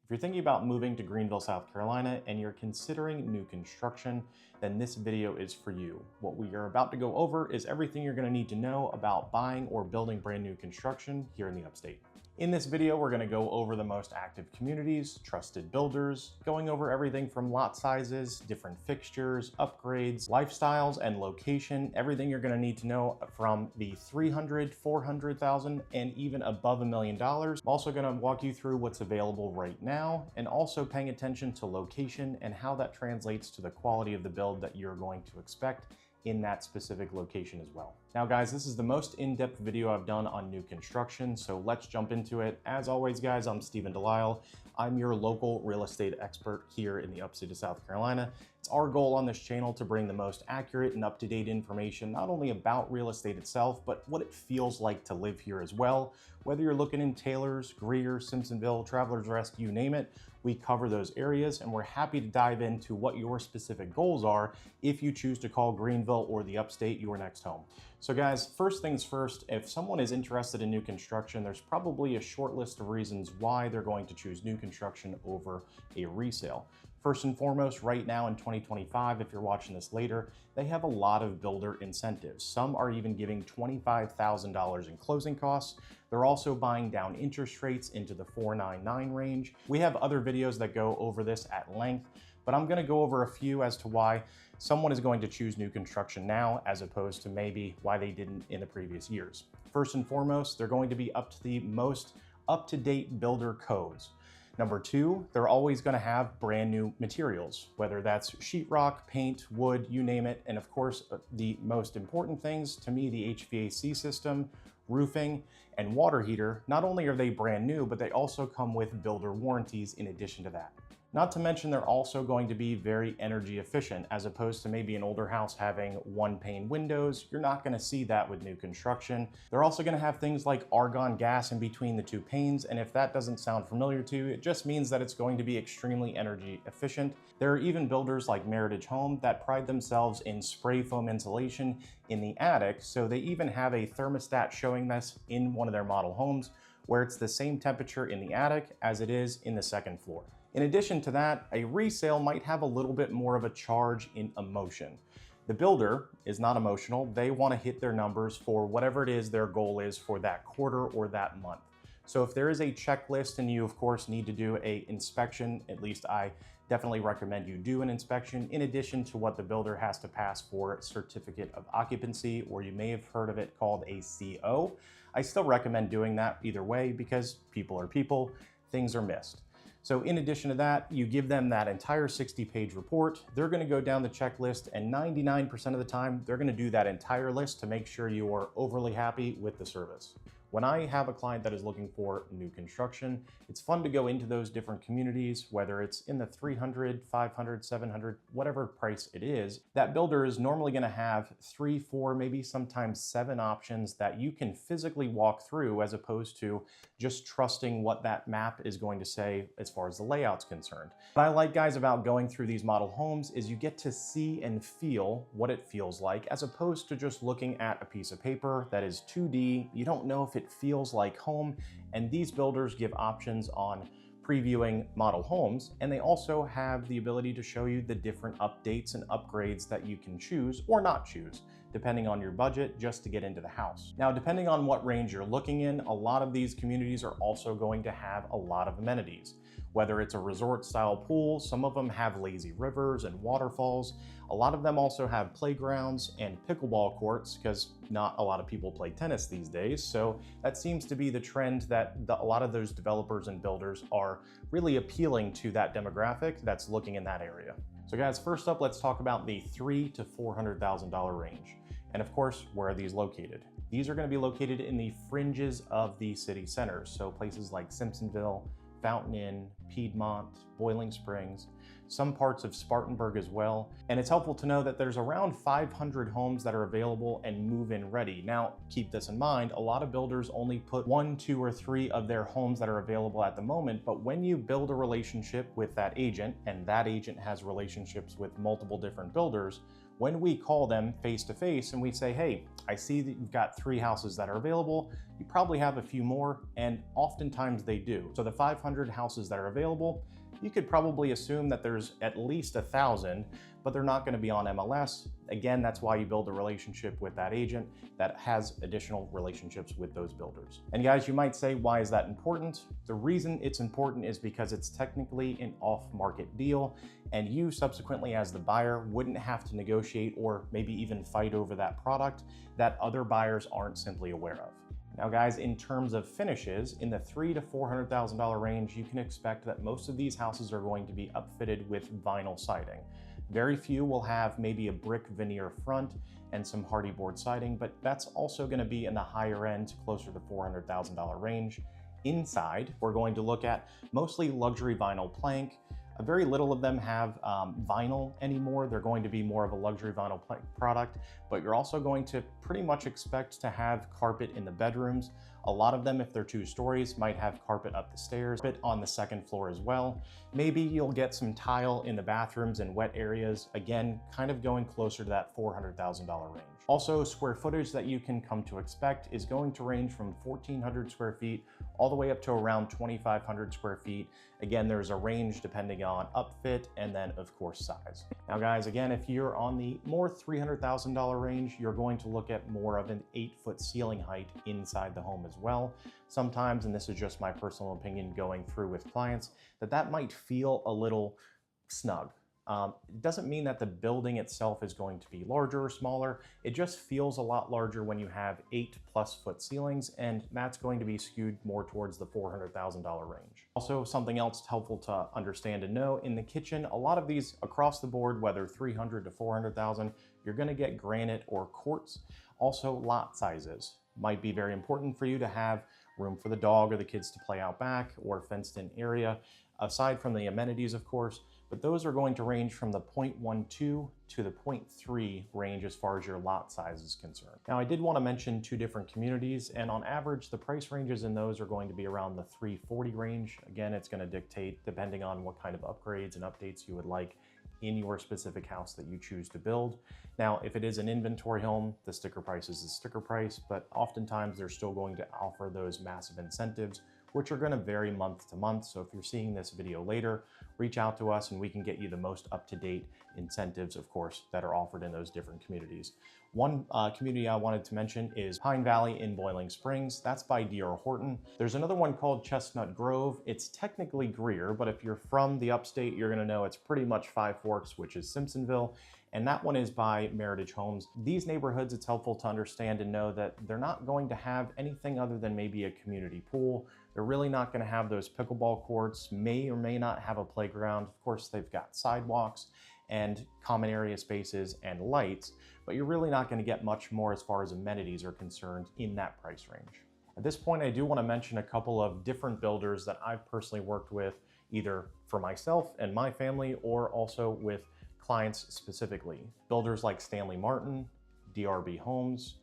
If you're thinking about moving to Greenville, South Carolina, and you're considering new construction, then this video is for you. What we are about to go over is everything you're going to need to know about buying or building brand new construction here in the upstate. In this video, we're going to go over the most active communities, trusted builders, going over everything from lot sizes, different fixtures, upgrades, lifestyles, and location, everything you're going to need to know from the $300,000, $400,000, and even above $1 million. I'm also going to walk you through what's available right now, and also paying attention to location and how that translates to the quality of the build that you're going to expect in that specific location as well. Now guys, this is the most in-depth video I've done on new construction, so let's jump into it. As always guys, I'm DeLisle. I'm your local real estate expert here in the upstate of South Carolina. It's our goal on this channel to bring the most accurate and up-to-date information, not only about real estate itself, but what it feels like to live here as well. Whether you're looking in Taylor's, Greer, Simpsonville, Travelers Rest, you name it, we cover those areas, and we're happy to dive into what your specific goals are if you choose to call Greenville or the upstate your next home. So guys, first things first, if someone is interested in new construction, there's probably a short list of reasons why they're going to choose new construction over a resale. First and foremost, right now in 2025, if you're watching this later, they have a lot of builder incentives. Some are even giving $25,000 in closing costs. They're also buying down interest rates into the 4.99 range. We have other videos that go over this at length, but I'm going to go over a few as to why someone is going to choose new construction now as opposed to maybe why they didn't in the previous years. First and foremost, they're going to be up to the most up-to-date builder codes. Number two, they're always going to have brand new materials, whether that's sheetrock, paint, wood, you name it. And of course, the most important things to me, the HVAC system, roofing, and water heater. Not only are they brand new, but they also come with builder warranties in addition to that. Not to mention they're also going to be very energy efficient, as opposed to maybe an older house having one pane windows. You're not going to see that with new construction. They're also going to have things like argon gas in between the two panes, and if that doesn't sound familiar to you, it just means that it's going to be extremely energy efficient. There are even builders like Meritage Home that pride themselves in spray foam insulation in the attic, so they even have a thermostat showing this in one of their model homes, where it's the same temperature in the attic as it is in the second floor. In addition to that, a resale might have a little bit more of a charge in emotion. The builder is not emotional. They want to hit their numbers for whatever it is their goal is for that quarter or that month. So if there is a checklist and you of course need to do an inspection, at least I definitely recommend you do an inspection in addition to what the builder has to pass for certificate of occupancy, or you may have heard of it called a CO. I still recommend doing that either way because people are people, things are missed. So in addition to that, you give them that entire 60-page report. They're going to go down the checklist, and 99% of the time, they're going to do that entire list to make sure you are overly happy with the service. When I have a client that is looking for new construction, it's fun to go into those different communities, whether it's in the 300, 500, 700, whatever price it is. That builder is normally going to have 3, 4, maybe sometimes 7 options that you can physically walk through, as opposed to just trusting what that map is going to say as far as the layout's concerned. What I like, guys, about going through these model homes is you get to see and feel what it feels like, as opposed to just looking at a piece of paper that is 2D. You don't know if it feels like home, and these builders give options on previewing model homes, and they also have the ability to show you the different updates and upgrades that you can choose or not choose, depending on your budget, just to get into the house. Now, depending on what range you're looking in, a lot of these communities are also going to have a lot of amenities. Whether it's a resort style pool, some of them have lazy rivers and waterfalls. A lot of them also have playgrounds and pickleball courts, because not a lot of people play tennis these days. So that seems to be the trend that a lot of those developers and builders are really appealing to that demographic that's looking in that area. So guys, first up, let's talk about the $300,000 to $400,000 range. And of course, where are these located? These are going to be located in the fringes of the city centers. So places like Simpsonville, Fountain Inn, Piedmont, Boiling Springs, some parts of Spartanburg as well. And it's helpful to know that there's around 500 homes that are available and move-in ready. Now, keep this in mind, a lot of builders only put 1, 2, or 3 of their homes that are available at the moment, but when you build a relationship with that agent, and that agent has relationships with multiple different builders, When we call them face to face and we say, hey, I see that you've got 3 houses that are available, you probably have a few more, and oftentimes they do. So the 500 houses that are available, you could probably assume that there's at least 1,000, but they're not going to be on MLS. Again, that's why you build a relationship with that agent that has additional relationships with those builders. And guys, you might say, why is that important? The reason it's important is because it's technically an off-market deal, and you subsequently as the buyer wouldn't have to negotiate or maybe even fight over that product that other buyers aren't simply aware of. Now guys, in terms of finishes, in the $300,000 to $400,000 range, you can expect that most of these houses are going to be upfitted with vinyl siding. Very few will have maybe a brick veneer front and some hardy board siding, but that's also going to be in the higher end, closer to $400,000 range. Inside, we're going to look at mostly luxury vinyl plank. Very little of them have vinyl anymore. They're going to be more of a luxury vinyl product, but you're also going to pretty much expect to have carpet in the bedrooms. A lot of them, if they're 2 stories, might have carpet up the stairs, but on the 2nd floor as well. Maybe you'll get some tile in the bathrooms and wet areas, again, kind of going closer to that $400,000 range. Also, square footage that you can come to expect is going to range from 1,400 square feet all the way up to around 2,500 square feet. Again, there's a range depending on upfit and then of course size. Now guys, again, if you're on the more $300,000 range, you're going to look at more of an 8-foot ceiling height inside the home as well. Sometimes, and this is just my personal opinion going through with clients, that might feel a little snug. It doesn't mean that the building itself is going to be larger or smaller. It just feels a lot larger when you have 8+ foot ceilings, and that's going to be skewed more towards the $400,000 range. Also, something else helpful to understand and know, in the kitchen, a lot of these across the board, whether 300 to 400,000, you're going to get granite or quartz. Also, lot sizes might be very important for you to have room for the dog or the kids to play out back, or fenced in area, aside from the amenities, of course. But those are going to range from the 0.12 to the 0.3 range as far as your lot size is concerned. Now, I did want to mention 2 different communities, and on average, the price ranges in those are going to be around the $340 range. Again, it's going to dictate depending on what kind of upgrades and updates you would like in your specific house that you choose to build. Now, if it is an inventory home, the sticker price is the sticker price, but oftentimes they're still going to offer those massive incentives, which are going to vary month to month. So if you're seeing this video later, reach out to us and we can get you the most up-to-date incentives, of course, that are offered in those different communities. One community I wanted to mention is Pine Valley in Boiling Springs. That's by D.R. Horton. There's another one called Chestnut Grove. It's technically Greer, but if you're from the upstate, you're gonna know it's pretty much Five Forks, which is Simpsonville. And that one is by Meritage Homes. These neighborhoods, it's helpful to understand and know that they're not going to have anything other than maybe a community pool. They're really not going to have those pickleball courts, may or may not have a playground. Of course, they've got sidewalks and common area spaces and lights, but you're really not going to get much more as far as amenities are concerned in that price range. At this point, I do want to mention a couple of different builders that I've personally worked with, either for myself and my family or also with clients specifically. Builders like Stanley Martin, DRB Homes,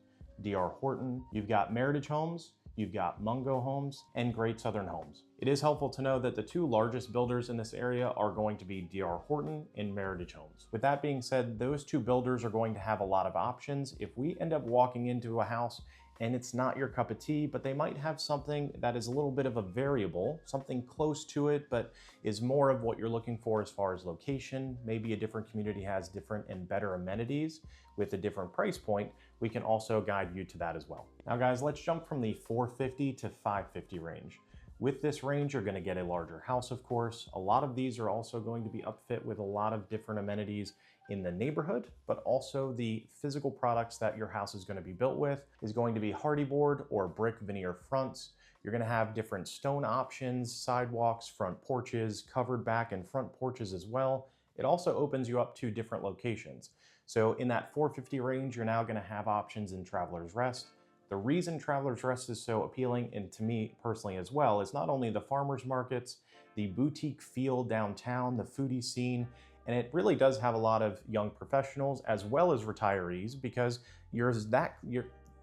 D.R. Horton. You've got Meritage Homes, you've got Mungo Homes, and Great Southern Homes. It is helpful to know that the 2 largest builders in this area are going to be D.R. Horton and Meritage Homes. With that being said, those 2 builders are going to have a lot of options. If we end up walking into a house and it's not your cup of tea, but they might have something that is a little bit of a variable, something close to it, but is more of what you're looking for as far as location. Maybe a different community has different and better amenities with a different price point. We can also guide you to that as well. Now guys, let's jump from the $450 to $550 range. With this range, you're gonna get a larger house, of course. A lot of these are also going to be upfit with a lot of different amenities in the neighborhood, but also the physical products that your house is going to be built with is going to be hardy board or brick veneer fronts. You're going to have different stone options, sidewalks, front porches, covered back and front porches as well. It also opens you up to different locations. So in that $450 range, you're now going to have options in Travelers Rest. The reason Travelers Rest is so appealing, and to me personally as well, is not only the farmers markets, the boutique feel downtown, the foodie scene, and it really does have a lot of young professionals as well as retirees, because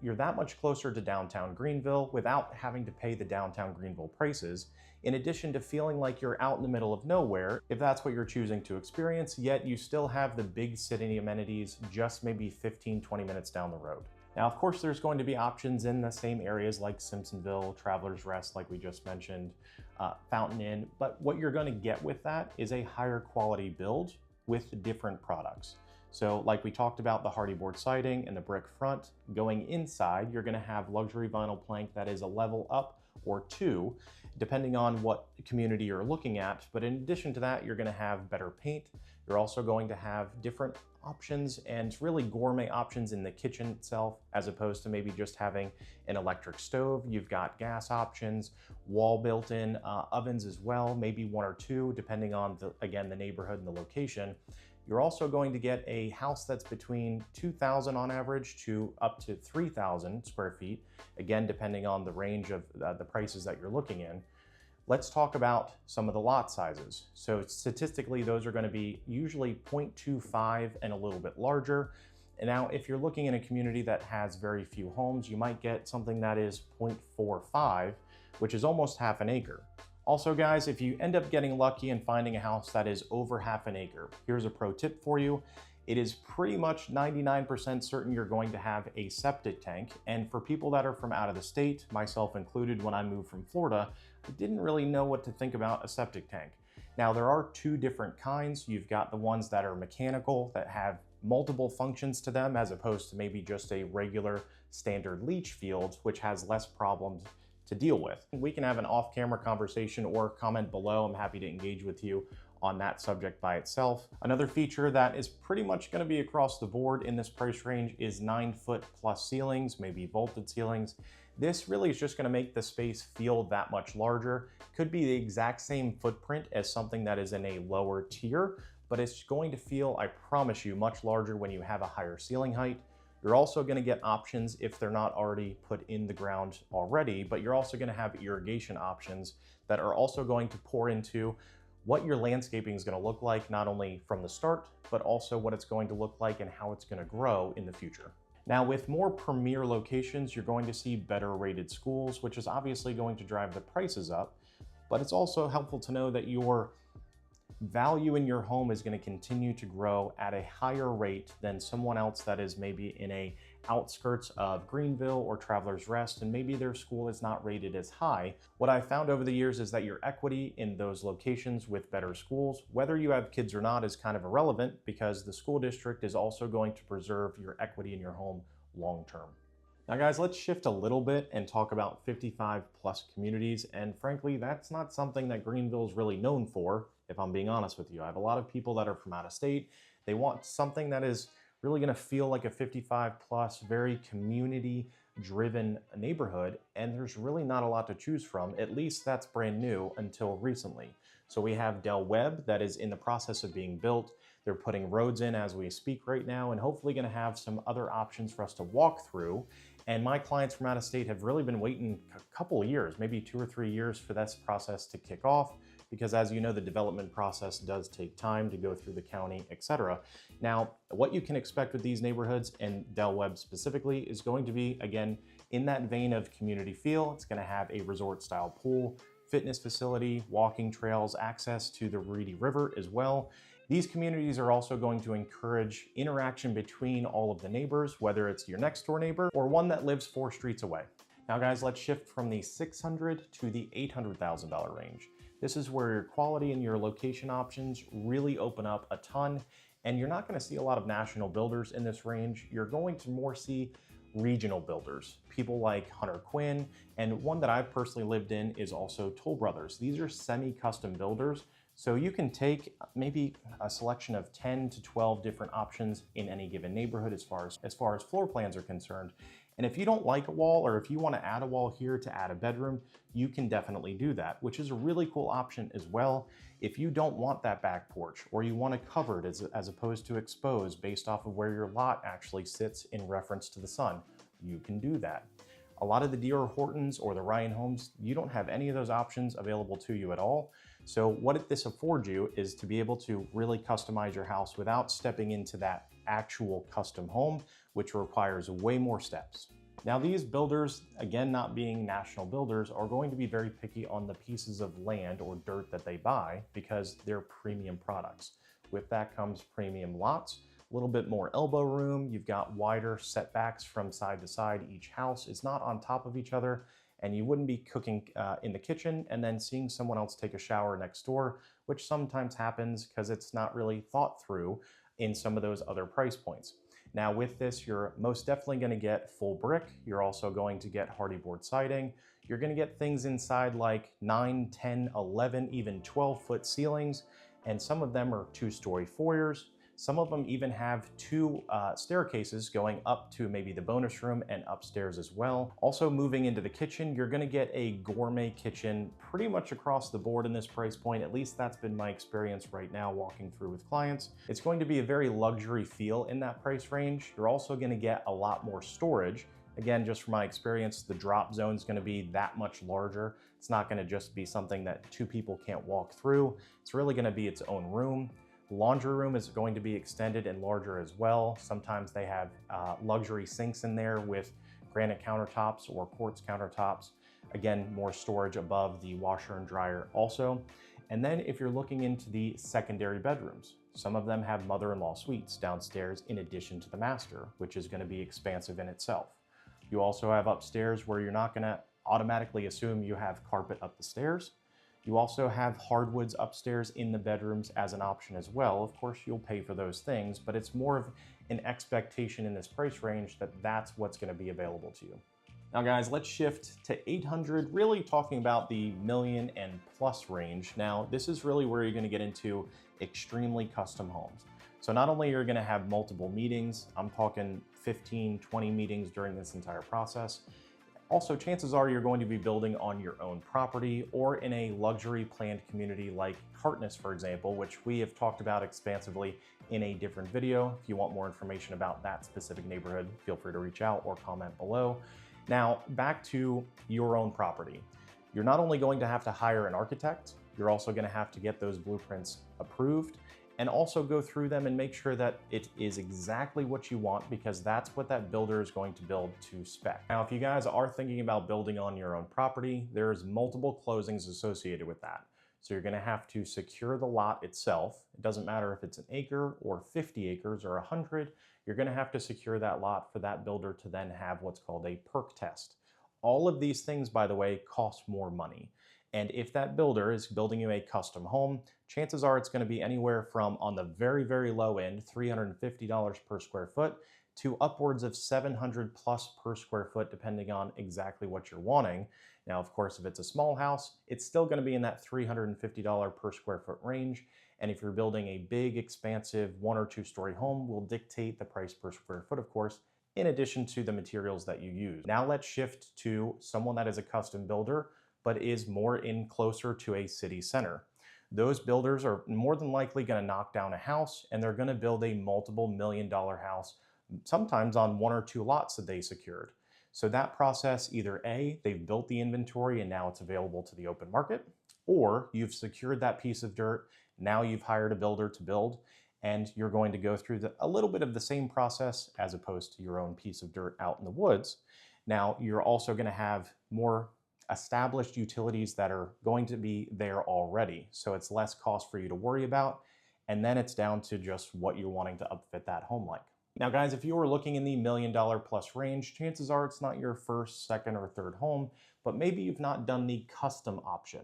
you're that much closer to downtown Greenville without having to pay the downtown Greenville prices, in addition to feeling like you're out in the middle of nowhere, if that's what you're choosing to experience, yet you still have the big city amenities just maybe 15-20 minutes down the road. Now, of course, there's going to be options in the same areas like Simpsonville, Travelers Rest, like we just mentioned, Fountain Inn, but what you're going to get with that is a higher quality build with different products. So like we talked about, the hardy board siding and the brick front, going inside, you're going to have luxury vinyl plank that is a level up or two, depending on what community you're looking at. But in addition to that, you're going to have better paint. You're also going to have different options and really gourmet options in the kitchen itself, as opposed to maybe just having an electric stove. You've got gas options, wall built-in ovens as well, maybe one or two, depending on the neighborhood and the location. You're also going to get a house that's between 2,000 on average to up to 3,000 square feet, again, depending on the range of the prices that you're looking in. Let's talk about some of the lot sizes. So statistically, those are going to be usually 0.25 and a little bit larger. And now, if you're looking in a community that has very few homes, you might get something that is 0.45, which is almost half an acre. Also, guys, if you end up getting lucky and finding a house that is over half an acre, here's a pro tip for you. It is pretty much 99% certain you're going to have a septic tank. And for people that are from out of the state, myself included when I moved from Florida, I didn't really know what to think about a septic tank. Now, there are two different kinds. You've got the ones that are mechanical, that have multiple functions to them, as opposed to maybe just a regular standard leach field, which has less problems to deal with. We can have an off-camera conversation or comment below. I'm happy to engage with you on that subject by itself. Another feature that is pretty much going to be across the board in this price range is 9-foot plus ceilings, maybe vaulted ceilings. This really is just going to make the space feel that much larger. Could be the exact same footprint as something that is in a lower tier, but it's going to feel, I promise you, much larger when you have a higher ceiling height. You're also going to get options if they're not already put in the ground already, but you're also going to have irrigation options that are also going to pour into what your landscaping is going to look like, not only from the start, but also what it's going to look like and how it's going to grow in the future. Now, with more premier locations, you're going to see better rated schools, which is obviously going to drive the prices up, but it's also helpful to know that your value in your home is going to continue to grow at a higher rate than someone else that is maybe in a outskirts of Greenville or Travelers Rest, and maybe their school is not rated as high. What I've found over the years is that your equity in those locations with better schools, whether you have kids or not, is kind of irrelevant, because the school district is also going to preserve your equity in your home long term. Now, guys, let's shift a little bit and talk about 55 plus communities. And frankly, that's not something that Greenville is really known for, if I'm being honest with you. I have a lot of people that are from out of state. They want something that is really going to feel like a 55 plus, very community driven neighborhood. And there's really not a lot to choose from. At least that's brand new until recently. So we have DeLisle that is in the process of being built. They're putting roads in as we speak right now, and hopefully going to have some other options for us to walk through. And my clients from out of state have really been waiting a couple of years, maybe 2 or 3 years for this process to kick off, because as you know, the development process does take time to go through the county, etc. Now, what you can expect with these neighborhoods, and DeLisle specifically, is going to be, again, in that vein of community feel. It's going to have a resort style pool, fitness facility, walking trails, access to the Reedy River as well. These communities are also going to encourage interaction between all of the neighbors, whether it's your next door neighbor or one that lives 4 streets away. Now, guys, let's shift from the $600,000 to the $800,000 range. This is where your quality and your location options really open up a ton, and you're not going to see a lot of national builders in this range. You're going to more see regional builders, people like Hunter Quinn, and one that I've personally lived in is also Toll Brothers. These are semi-custom builders. So you can take maybe a selection of 10 to 12 different options in any given neighborhood as far as floor plans are concerned. And if you don't like a wall, or if you want to add a wall here to add a bedroom, you can definitely do that, which is a really cool option as well. If you don't want that back porch, or you want it covered as opposed to exposed based off of where your lot actually sits in reference to the sun, you can do that. A lot of the D.R. Hortons or the Ryan Homes, you don't have any of those options available to you at all. So what this affords you is to be able to really customize your house without stepping into that actual custom home, which requires way more steps. Now, these builders, again, not being national builders, are going to be very picky on the pieces of land or dirt that they buy because they're premium products. With that comes premium lots, a little bit more elbow room. You've got wider setbacks from side to side. Each house is not on top of each other, and you wouldn't be cooking in the kitchen and then seeing someone else take a shower next door, which sometimes happens because it's not really thought through in some of those other price points. Now with this, you're most definitely going to get full brick. You're also going to get hardy board siding. You're going to get things inside like 9, 10, 11, even 12-foot ceilings. And some of them are 2-story foyers. Some of them even have 2 staircases going up to maybe the bonus room and upstairs as well. Also moving into the kitchen, you're gonna get a gourmet kitchen pretty much across the board in this price point. At least that's been my experience right now walking through with clients. It's going to be a very luxury feel in that price range. You're also gonna get a lot more storage. Again, just from my experience, the drop zone is gonna be that much larger. It's not gonna just be something that 2 people can't walk through. It's really gonna be its own room. Laundry room is going to be extended and larger as well. Sometimes they have luxury sinks in there with granite countertops or quartz countertops. Again, more storage above the washer and dryer also. And then if you're looking into the secondary bedrooms, some of them have mother-in-law suites downstairs in addition to the master, which is going to be expansive in itself. You also have upstairs where you're not going to automatically assume you have carpet up the stairs. You also have hardwoods upstairs in the bedrooms as an option as well. Of course, you'll pay for those things, but it's more of an expectation in this price range that that's what's going to be available to you. Now guys, let's shift to 800, really talking about the million and plus range. Now, this is really where you're going to get into extremely custom homes. So not only are you going to have multiple meetings, I'm talking 15, 20 meetings during this entire process. Also, chances are you're going to be building on your own property or in a luxury planned community like Hartness, for example, which we have talked about expansively in a different video. If you want more information about that specific neighborhood, feel free to reach out or comment below. Now, back to your own property. You're not only going to have to hire an architect, you're also going to have to get those blueprints approved and also go through them and make sure that it is exactly what you want, because that's what that builder is going to build to spec. Now, if you guys are thinking about building on your own property, there's multiple closings associated with that. So you're gonna have to secure the lot itself. It doesn't matter if it's an acre or 50 acres or 100, you're gonna have to secure that lot for that builder to then have what's called a perk test. All of these things, by the way, cost more money. And if that builder is building you a custom home, chances are it's going to be anywhere from, on the very, very low end, $350 per square foot to upwards of $700 plus per square foot, depending on exactly what you're wanting. Now, of course, if it's a small house, it's still going to be in that $350 per square foot range. And if you're building a big, expansive 1 or 2 story home, will dictate the price per square foot, of course, in addition to the materials that you use. Now let's shift to someone that is a custom builder, but is more in closer to a city center. Those builders are more than likely going to knock down a house and they're going to build a multiple $1-million house, sometimes on 1 or 2 lots that they secured. So that process, either A, they've built the inventory and now it's available to the open market, or you've secured that piece of dirt, now you've hired a builder to build, and you're going to go through a little bit of the same process as opposed to your own piece of dirt out in the woods. Now, you're also going to have more established utilities that are going to be there already. So it's less cost for you to worry about. And then it's down to just what you're wanting to upfit that home like. Now guys, if you were looking in the $1 million plus range, chances are it's not your first, second, or third home, but maybe you've not done the custom option.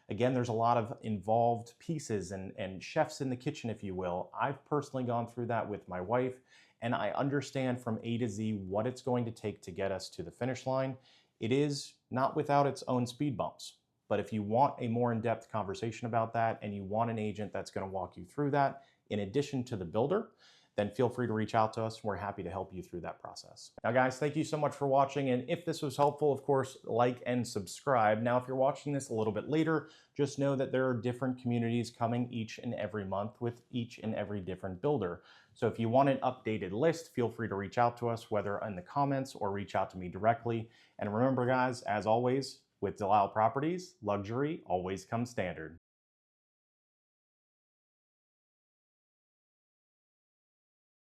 Again, there's a lot of involved pieces and chefs in the kitchen, if you will. I've personally gone through that with my wife, and I understand from A to Z what it's going to take to get us to the finish line. It is not without its own speed bumps, but if you want a more in-depth conversation about that and you want an agent that's going to walk you through that, in addition to the builder, then feel free to reach out to us. We're happy to help you through that process. Now guys, thank you so much for watching. And if this was helpful, of course, like and subscribe. Now, if you're watching this a little bit later, just know that there are different communities coming each and every month with each and every different builder. So if you want an updated list, feel free to reach out to us, whether in the comments or reach out to me directly. And remember guys, as always, with DeLisle Properties, luxury always comes standard.